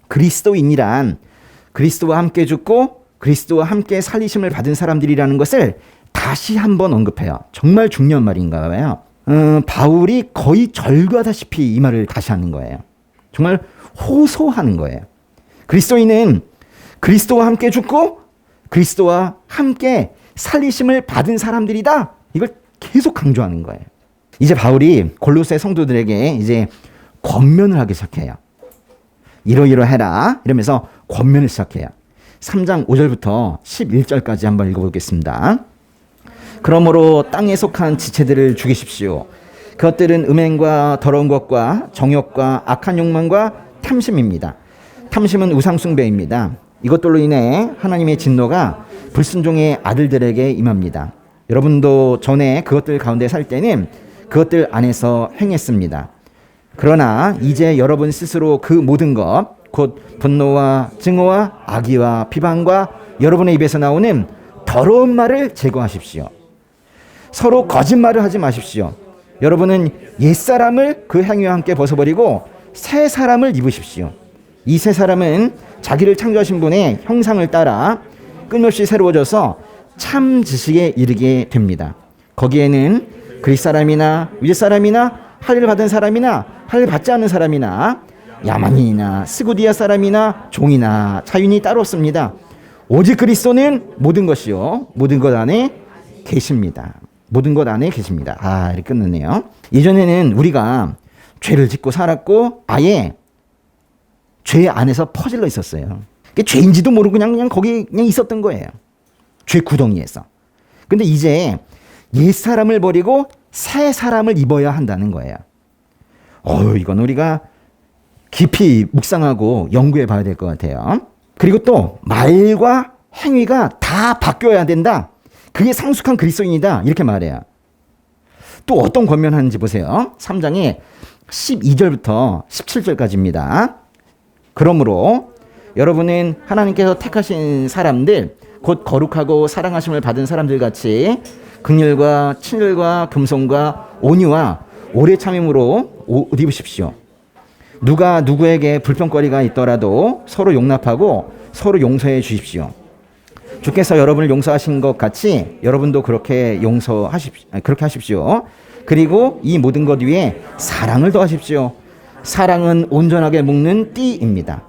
그리스도인이란 그리스도와 함께 죽고 그리스도와 함께 살리심을 받은 사람들이라는 것을 다시 한번 언급해요. 정말 중요한 말인가 봐요. 바울이 거의 절규하다시피 이 말을 다시 하는 거예요. 정말 호소하는 거예요. 그리스도인은 그리스도와 함께 죽고 그리스도와 함께 살리심을 받은 사람들이다. 이걸 계속 강조하는 거예요. 이제 바울이 골로새 성도들에게 이제 권면을 하기 시작해요. 이러이러해라 이러면서 권면을 시작해요. 3장 5절부터 11절까지 한번 읽어보겠습니다. 그러므로 땅에 속한 지체들을 죽이십시오. 그것들은 음행과 더러운 것과 정욕과 악한 욕망과 탐심입니다. 탐심은 우상숭배입니다. 이것들로 인해 하나님의 진노가 불순종의 아들들에게 임합니다. 여러분도 전에 그것들 가운데 살 때는 그것들 안에서 행했습니다. 그러나 이제 여러분 스스로 그 모든 것, 곧 분노와 증오와 악의와 비방과 여러분의 입에서 나오는 더러운 말을 제거하십시오. 서로 거짓말을 하지 마십시오. 여러분은 옛사람을 그 행위와 함께 벗어버리고 새 사람을 입으십시오. 이 새 사람은 자기를 창조하신 분의 형상을 따라 끊임없이 새로워져서 참 지식에 이르게 됩니다. 거기에는 그릿 사람이나 윗 사람이나 할례를 받은 사람이나 할례를 받지 않는 사람이나 야만인이나 스구디아 사람이나 종이나 자유인이 따로 없습니다. 오직 그리스도는 모든 것이요 모든 것 안에 계십니다. 모든 것 안에 계십니다. 이렇게 끝났네요. 예전에는 우리가 죄를 짓고 살았고 아예 죄 안에서 퍼질러 있었어요. 죄인지도 모르고 그냥 거기 그냥 있었던 거예요. 죄 구덩이에서. 근데 이제 옛 사람을 버리고 새 사람을 입어야 한다는 거예요. 이건 우리가 깊이 묵상하고 연구해 봐야 될 것 같아요. 그리고 또 말과 행위가 다 바뀌어야 된다. 그게 성숙한 그리스도인이다. 이렇게 말해요. 또 어떤 권면하는지 보세요. 3장에 12절부터 17절까지입니다. 그러므로 여러분은 하나님께서 택하신 사람들, 곧 거룩하고 사랑하심을 받은 사람들 같이 긍휼과 친절과 겸손과 온유와 오래 참음으로 옷 입으십시오. 누가 누구에게 불평거리가 있더라도 서로 용납하고 서로 용서해 주십시오. 주께서 여러분을 용서하신 것 같이 여러분도 그렇게 하십시오. 그리고 이 모든 것 위에 사랑을 더하십시오. 사랑은 온전하게 묶는 띠입니다.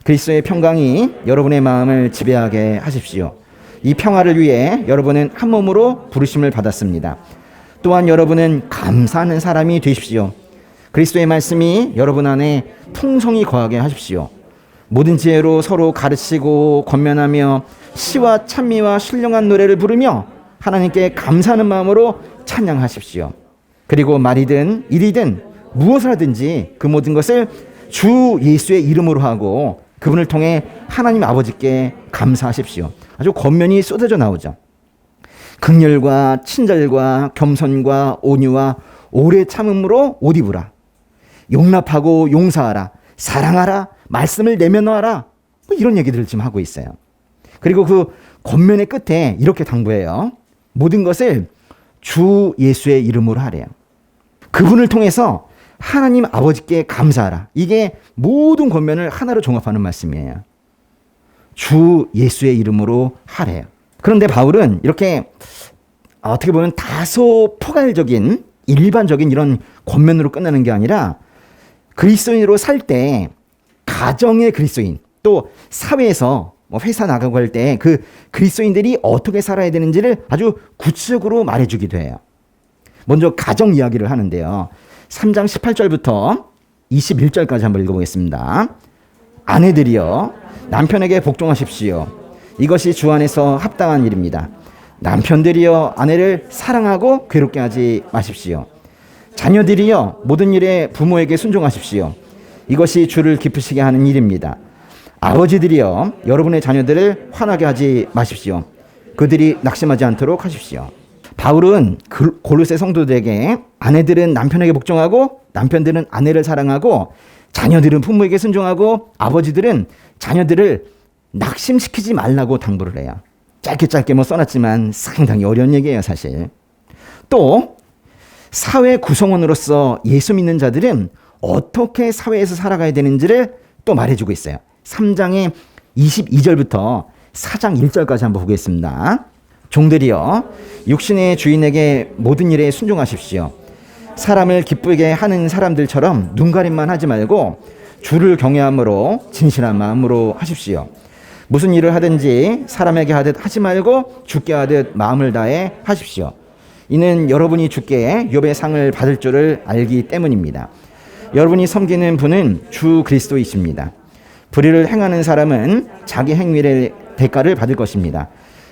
그리스도의 평강이 여러분의 마음을 지배하게 하십시오. 이 평화를 위해 여러분은 한 몸으로 부르심을 받았습니다. 또한 여러분은 감사하는 사람이 되십시오. 그리스도의 말씀이 여러분 안에 풍성히 거하게 하십시오. 모든 지혜로 서로 가르치고 권면하며 시와 찬미와 신령한 노래를 부르며 하나님께 감사하는 마음으로 찬양하십시오. 그리고 말이든 일이든 무엇을 하든지 그 모든 것을 주 예수의 이름으로 하고 그분을 통해 하나님 아버지께 감사하십시오. 아주 권면이 쏟아져 나오죠. 긍휼과 친절과 겸손과 온유와 오래 참음으로 옷 입으라. 용납하고 용서하라. 사랑하라. 말씀을 내면하라. 이런 얘기들을 지금 하고 있어요. 그리고 그 권면의 끝에 이렇게 당부해요. 모든 것을 주 예수의 이름으로 하래요. 그분을 통해서 하나님 아버지께 감사하라. 이게 모든 권면을 하나로 종합하는 말씀이에요. 주 예수의 이름으로 하래요. 그런데 바울은 이렇게 어떻게 보면 다소 포괄적인 일반적인 이런 권면으로 끝나는 게 아니라 그리스도인으로 살 때 가정의 그리스도인 또 사회에서 회사 나가고 할 때 그 그리스도인들이 어떻게 살아야 되는지를 아주 구체적으로 말해주기도 해요. 먼저 가정 이야기를 하는데요. 3장 18절부터 21절까지 한번 읽어보겠습니다. 아내들이여 남편에게 복종하십시오. 이것이 주 안에서 합당한 일입니다. 남편들이여 아내를 사랑하고 괴롭게 하지 마십시오. 자녀들이여 모든 일에 부모에게 순종하십시오. 이것이 주를 기쁘시게 하는 일입니다. 아버지들이여 여러분의 자녀들을 화나게 하지 마십시오. 그들이 낙심하지 않도록 하십시오. 바울은 골로새 성도들에게 아내들은 남편에게 복종하고 남편들은 아내를 사랑하고 자녀들은 부모에게 순종하고 아버지들은 자녀들을 낙심시키지 말라고 당부를 해요. 짧게 뭐 써놨지만 상당히 어려운 얘기예요, 사실. 또 사회 구성원으로서 예수 믿는 자들은 어떻게 사회에서 살아가야 되는지를 또 말해주고 있어요. 3장의 22절부터 4장 1절까지 한번 보겠습니다. 종들이여 육신의 주인에게 모든 일에 순종하십시오. 사람을 기쁘게 하는 사람들처럼 눈가림만 하지 말고 주를 경외함으로 진실한 마음으로 하십시오. 무슨 일을 하든지 사람에게 하듯 하지 말고 주께 하듯 마음을 다해 하십시오. 이는 여러분이 주께 욥의 상을 받을 줄을 알기 때문입니다. 여러분이 섬기는 분은 주 그리스도이십니다. 불의를 행하는 사람은 자기 행위의 대가를 받을 것입니다.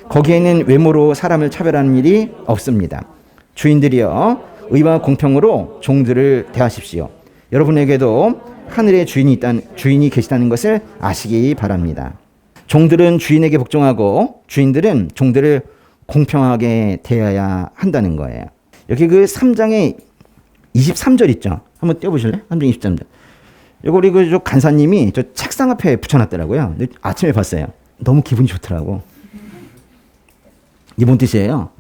거기에는 외모로 사람을 차별하는 일이 없습니다. 주인들이여 의와 공평으로 종들을 대하십시오. 여러분에게도 하늘의 주인이 계시다는 것을 아시기 바랍니다. 종들은 주인에게 복종하고 주인들은 종들을 공평하게 대해야 한다는 거예요. 여기 그 3장에 23절 있죠. 한번 띄워보실래요? 3장 23절. 이거 우리 그 간사님이 저 책상 앞에 붙여놨더라고요. 아침에 봤어요. 너무 기분이 좋더라고. 이게 뭔 뜻이에요?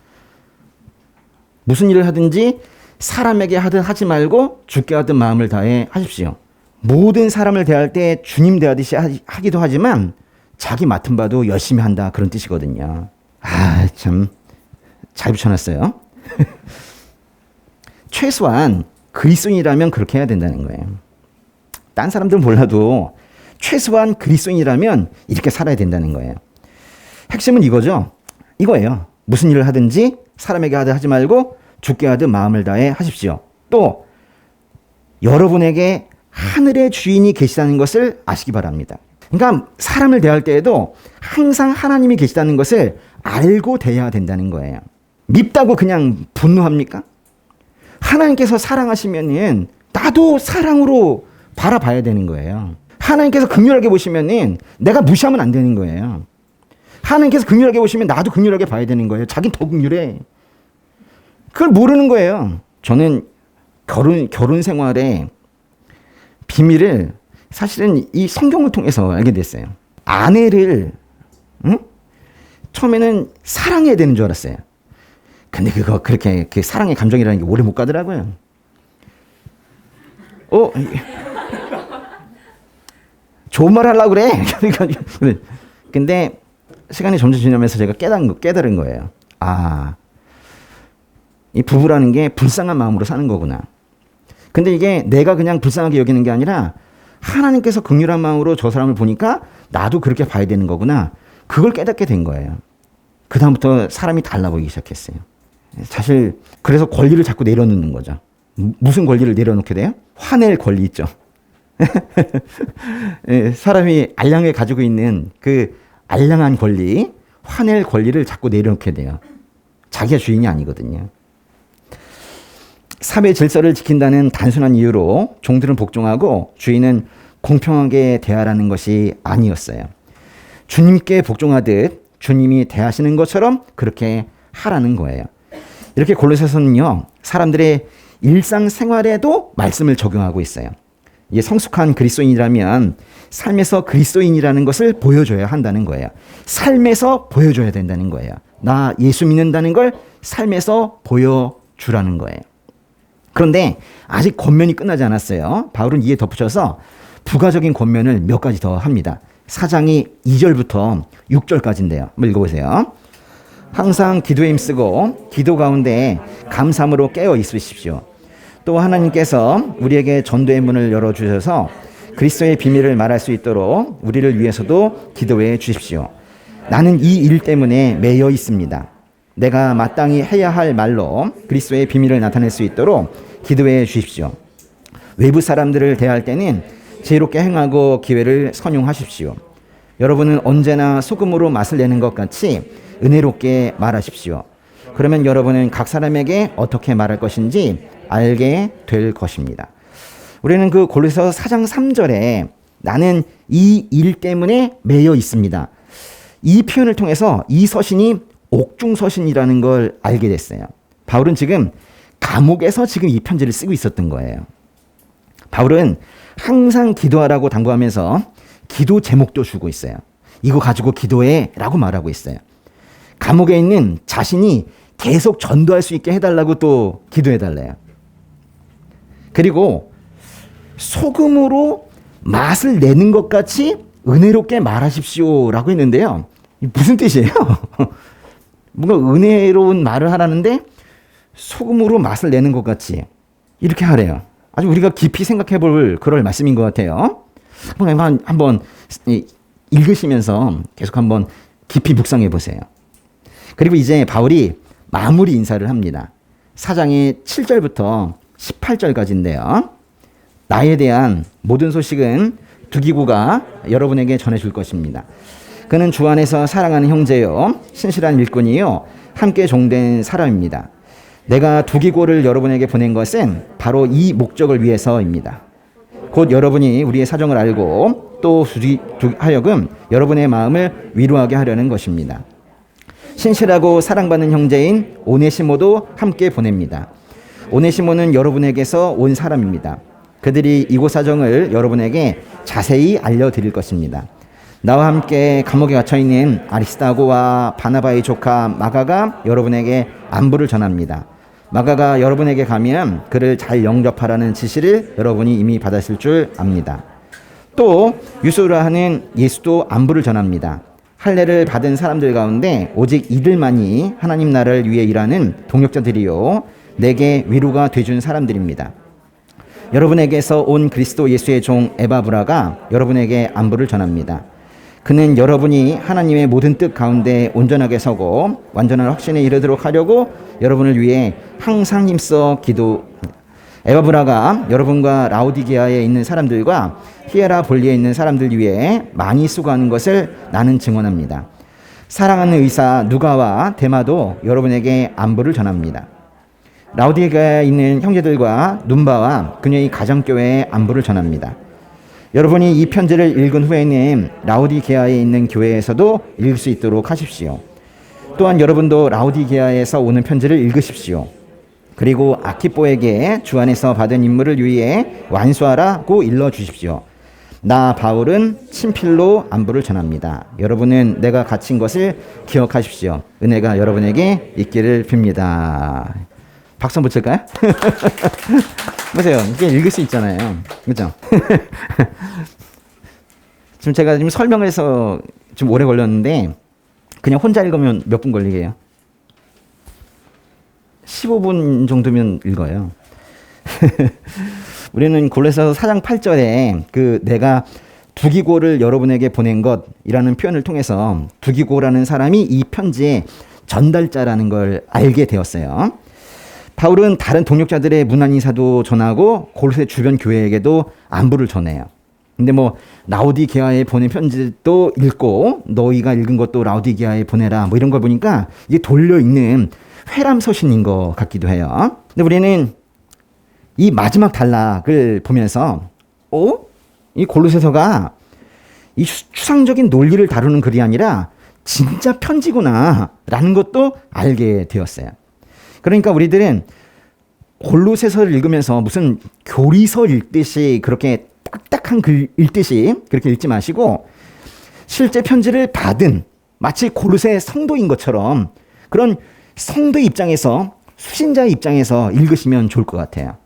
무슨 일을 하든지 사람에게 하든 하지 말고 주께 하든 마음을 다해 하십시오. 모든 사람을 대할 때 주님 대하듯이 하기도 하지만 자기 맡은 바도 열심히 한다, 그런 뜻이거든요. 아, 참 잘 붙여놨어요. 최소한 그리스도인이라면 그렇게 해야 된다는 거예요. 딴 사람들은 몰라도 최소한 그리스도인이라면 이렇게 살아야 된다는 거예요. 핵심은 이거죠. 이거예요. 무슨 일을 하든지 사람에게 하든 하지 말고 주께 하든 마음을 다해 하십시오. 또 여러분에게 하늘의 주인이 계시다는 것을 아시기 바랍니다. 그러니까 사람을 대할 때에도 항상 하나님이 계시다는 것을 알고 대해야 된다는 거예요. 밉다고 그냥 분노합니까? 하나님께서 사랑하시면은 나도 사랑으로 바라봐야 되는 거예요. 하나님께서 긍휼하게 보시면은 내가 무시하면 안 되는 거예요. 하나님께서 긍휼하게 보시면 나도 긍휼하게 봐야 되는 거예요. 자긴 더 긍휼해. 그걸 모르는 거예요. 저는 결혼 생활의 비밀을 사실은 이 성경을 통해서 알게 됐어요. 아내를 처음에는 사랑해야 되는 줄 알았어요. 근데 그거 그렇게 그 사랑의 감정이라는 게 오래 못 가더라고요. 좋은 말 하려고 그래. 근데 시간이 점점 지나면서 제가 깨달은 거예요. 아, 이 부부라는 게 불쌍한 마음으로 사는 거구나. 근데 이게 내가 그냥 불쌍하게 여기는 게 아니라 하나님께서 긍휼한 마음으로 저 사람을 보니까 나도 그렇게 봐야 되는 거구나. 그걸 깨닫게 된 거예요. 그 다음부터 사람이 달라 보이기 시작했어요. 사실 그래서 권리를 자꾸 내려놓는 거죠. 무슨 권리를 내려놓게 돼요? 화낼 권리 있죠. 사람이 알량에 가지고 있는 그 알량한 권리, 화낼 권리를 자꾸 내려놓게 돼요. 자기가 주인이 아니거든요. 사회 질서를 지킨다는 단순한 이유로 종들은 복종하고 주인은 공평하게 대하라는 것이 아니었어요. 주님께 복종하듯 주님이 대하시는 것처럼 그렇게 하라는 거예요. 이렇게 골로새서는요, 사람들의 일상생활에도 말씀을 적용하고 있어요. 이게 성숙한 그리스도인이라면 삶에서 그리스도인이라는 것을 보여줘야 한다는 거예요. 삶에서 보여줘야 된다는 거예요. 나 예수 믿는다는 걸 삶에서 보여주라는 거예요. 그런데 아직 권면이 끝나지 않았어요. 바울은 이에 덧붙여서 부가적인 권면을 몇 가지 더 합니다. 4장이 2절부터 6절까지인데요. 한번 읽어보세요. 항상 기도에 힘쓰고 기도 가운데 감사함으로 깨어 있으십시오. 또 하나님께서 우리에게 전도의 문을 열어주셔서 그리스도의 비밀을 말할 수 있도록 우리를 위해서도 기도해 주십시오. 나는 이 일 때문에 매여 있습니다. 내가 마땅히 해야 할 말로 그리스도의 비밀을 나타낼 수 있도록 기도해 주십시오. 외부 사람들을 대할 때는 지혜롭게 행하고 기회를 선용하십시오. 여러분은 언제나 소금으로 맛을 내는 것 같이 은혜롭게 말하십시오. 그러면 여러분은 각 사람에게 어떻게 말할 것인지 알게 될 것입니다. 우리는 그 골로새서 4장 3절에 나는 이 일 때문에 매여 있습니다. 이 표현을 통해서 이 서신이 옥중서신이라는 걸 알게 됐어요. 바울은 지금 감옥에서 지금 이 편지를 쓰고 있었던 거예요. 바울은 항상 기도하라고 당부하면서 기도 제목도 주고 있어요. 이거 가지고 기도해 라고 말하고 있어요. 감옥에 있는 자신이 계속 전도할 수 있게 해달라고 또 기도해달래요. 그리고 소금으로 맛을 내는 것 같이 은혜롭게 말하십시오 라고 했는데요. 무슨 뜻이에요? 뭔가 은혜로운 말을 하라는데 소금으로 맛을 내는 것 같이 이렇게 하래요. 아주 우리가 깊이 생각해 볼 그럴 말씀인 것 같아요. 한번 읽으시면서 계속 한번 깊이 묵상해 보세요. 그리고 이제 바울이 마무리 인사를 합니다. 4장의 7절부터 18절까지인데요. 나에 대한 모든 소식은 두기고가 여러분에게 전해줄 것입니다. 그는 주 안에서 사랑하는 형제요, 신실한 일꾼이요, 함께 종된 사람입니다. 내가 두기고를 여러분에게 보낸 것은 바로 이 목적을 위해서입니다. 곧 여러분이 우리의 사정을 알고 또 하여금 여러분의 마음을 위로하게 하려는 것입니다. 신실하고 사랑받는 형제인 오네시모도 함께 보냅니다. 오네시모는 여러분에게서 온 사람입니다. 그들이 이곳 사정을 여러분에게 자세히 알려드릴 것입니다. 나와 함께 감옥에 갇혀있는 아리스타고와 바나바의 조카 마가가 여러분에게 안부를 전합니다. 마가가 여러분에게 가면 그를 잘 영접하라는 지시를 여러분이 이미 받았을 줄 압니다. 또 유소라 하는 예수도 안부를 전합니다. 할례를 받은 사람들 가운데 오직 이들만이 하나님 나라를 위해 일하는 동역자들이요, 내게 위로가 돼준 사람들입니다. 여러분에게서 온 그리스도 예수의 종 에바브라가 여러분에게 안부를 전합니다. 그는 여러분이 하나님의 모든 뜻 가운데 온전하게 서고 완전한 확신에 이르도록 하려고 여러분을 위해 항상 힘써 에바브라가 여러분과 라오디게아에 있는 사람들과 히에라볼리에 있는 사람들 위해 많이 수고하는 것을 나는 증언합니다. 사랑하는 의사 누가와 데마도 여러분에게 안부를 전합니다. 라오디게아에 있는 형제들과 눈바와 그녀의 가정교회에 안부를 전합니다. 여러분이 이 편지를 읽은 후에는 라오디게아에 있는 교회에서도 읽을 수 있도록 하십시오. 또한 여러분도 라오디게아에서 오는 편지를 읽으십시오. 그리고 아키뽀에게 주 안에서 받은 임무를 위해 완수하라고 일러주십시오. 나 바울은 친필로 안부를 전합니다. 여러분은 내가 갇힌 것을 기억하십시오. 은혜가 여러분에게 있기를 빕니다. 박수 한번 칠까요? 보세요. 이게 읽을 수 있잖아요. 그렇죠? 지금 제가 지금 설명을 해서 좀 오래 걸렸는데 그냥 혼자 읽으면 몇 분 걸리게요? 15분 정도면 읽어요. 우리는 골로새서 4장 8절에 그 내가 두기고를 여러분에게 보낸 것이라는 표현을 통해서 두기고라는 사람이 이 편지의 전달자라는 걸 알게 되었어요. 바울은 다른 동역자들의 문안 인사도 전하고 골로새 주변 교회에게도 안부를 전해요. 근데 뭐 라오디게아에 보낸 편지도 읽고 너희가 읽은 것도 라오디게아에 보내라 뭐 이런 걸 보니까 이게 돌려 읽는 회람 서신인 것 같기도 해요. 근데 우리는 이 마지막 단락을 보면서 이 골로새서가 이 추상적인 논리를 다루는 글이 아니라 진짜 편지구나 라는 것도 알게 되었어요. 그러니까 우리들은 골로새서를 읽으면서 무슨 교리서 읽듯이 그렇게 딱딱한 글 읽듯이 그렇게 읽지 마시고 실제 편지를 받은 마치 골로새 성도인 것처럼 그런 성도의 입장에서 수신자의 입장에서 읽으시면 좋을 것 같아요.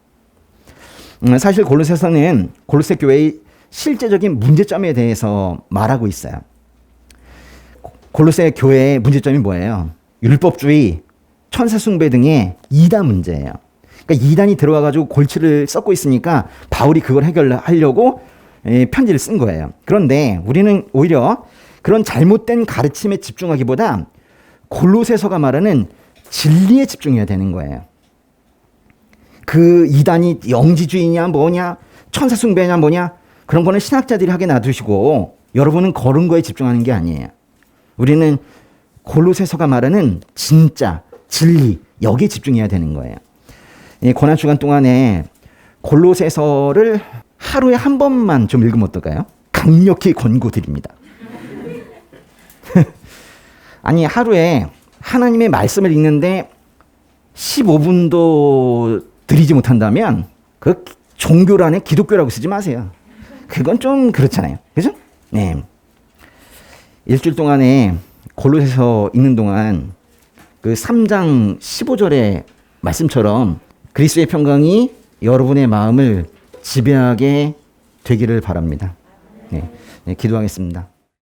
사실 골로새서는 골로새 교회의 실제적인 문제점에 대해서 말하고 있어요. 골로새 교회의 문제점이 뭐예요? 율법주의, 천사숭배 등의 이단 문제예요. 그러니까 이단이 들어와가지고 골치를 썩고 있으니까 바울이 그걸 해결하려고 편지를 쓴 거예요. 그런데 우리는 오히려 그런 잘못된 가르침에 집중하기보다 골로새서가 말하는 진리에 집중해야 되는 거예요. 그 이단이 영지주의냐 뭐냐 천사숭배냐 뭐냐 그런 거는 신학자들이 하게 놔두시고 여러분은 그런 거에 집중하는 게 아니에요. 우리는 골로새서가 말하는 진짜 진리 여기에 집중해야 되는 거예요. 이 고난주간 동안에 골로새서를 하루에 한 번만 좀 읽으면 어떨까요? 강력히 권고드립니다. 아니 하루에 하나님의 말씀을 읽는데 15분도 드리지 못한다면 그 종교란에 기독교라고 쓰지 마세요. 그건 좀 그렇잖아요. 그죠? 네. 일주일 동안에 골로새서 읽는 동안 그 3장 15절의 말씀처럼 그리스도의 평강이 여러분의 마음을 지배하게 되기를 바랍니다. 네, 네, 기도하겠습니다.